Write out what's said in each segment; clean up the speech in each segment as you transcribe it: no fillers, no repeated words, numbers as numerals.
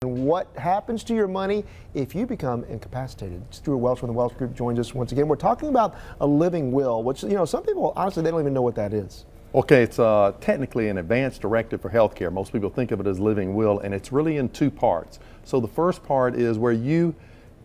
And what happens to your money if you become incapacitated? Stewart Welch from the Welch Group joins us once again. We're talking about a living will, which, some people, honestly, they don't even know what that is. Okay, it's technically an advanced directive for healthcare. Most people think of it as living will, and it's really in two parts. So the first part is where you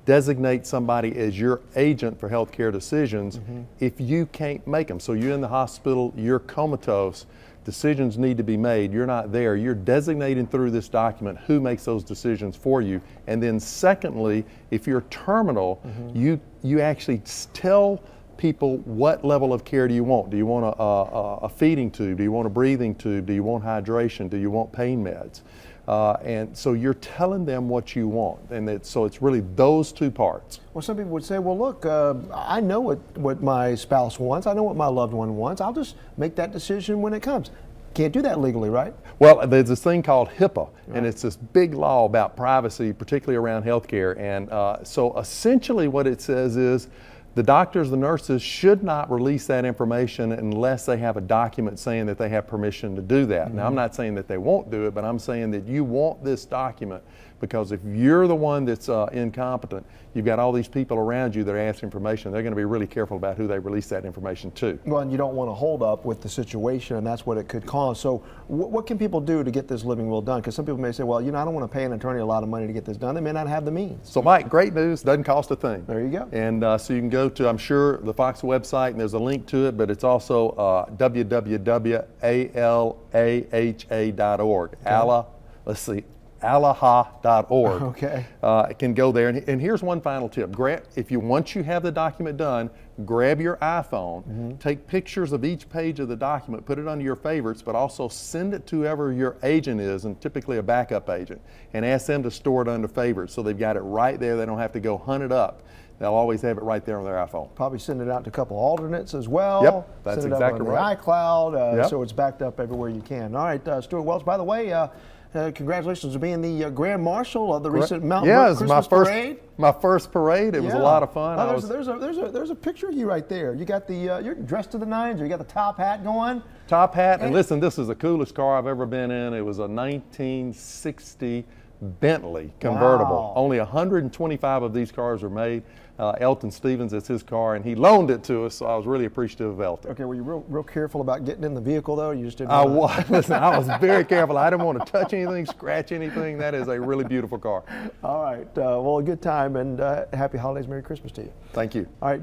designate somebody as your agent for healthcare decisions if you can't make them. So you're in the hospital, you're comatose, decisions need to be made, you're not there, you're designating through this document who makes those decisions for you. And then secondly, if you're terminal, you actually tell people what level of care do you want. Do you want a feeding tube? Do you want a breathing tube? Do you want hydration? Do you want pain meds? And so you're telling them what you want, and so it's really those two parts. Well, some people would say, well, look, I know what my spouse wants. I know what my loved one wants. I'll just make that decision when it comes. Can't do that legally, right? Well, there's this thing called HIPAA, and it's this big law about privacy, particularly around healthcare. And so essentially what it says is the doctors, the nurses should not release that information unless they have a document saying that they have permission to do that. Now, I'm not saying that they won't do it, but I'm saying that you want this document because if you're the one that's incompetent, you've got all these people around you that are asking information. They're going to be really careful about who they release that information to. Well, and you don't want to hold up with the situation, and that's what it could cause. So what can people do to get this living will done? Because some people may say, well, I don't want to pay an attorney a lot of money to get this done. They may not have the means. So, Mike, great news. Doesn't cost a thing. There you go. And so you can go to, I'm sure, the Fox website, and there's a link to it, but it's also www.alaha.org. Okay. Alaha.org. Okay. It can go there. And here's one final tip. Once you have the document done, grab your iPhone, take pictures of each page of the document, put it under your favorites, but also send it to whoever your agent is, and typically a backup agent, and ask them to store it under favorites so they've got it right there. They don't have to go hunt it up. They'll always have it right there on their iPhone. Probably send it out to a couple alternates as well. Yep, that's send it exactly up on right. The iCloud, Yep. so it's backed up everywhere you can. All right, Stewart Welch, by the way, congratulations on being the Grand Marshal of the recent Mountain Brook Christmas Parade. My first parade. It was a lot of fun. Oh, there's a picture of you right there. You got the you're dressed to the nines. Or you got the top hat going. Top hat, and listen, this is the coolest car I've ever been in. It was a 1960 Bentley convertible. Wow. Only 125 of these cars are made. Elton Stevens, it's his car, and he loaned it to us, so I was really appreciative of Elton. Okay, were you real careful about getting in the vehicle, though? You just didn't. Listen, I was very careful. I didn't want to touch anything, scratch anything. That is a really beautiful car. All right. Well, a good time, and happy holidays, Merry Christmas to you. Thank you. All right.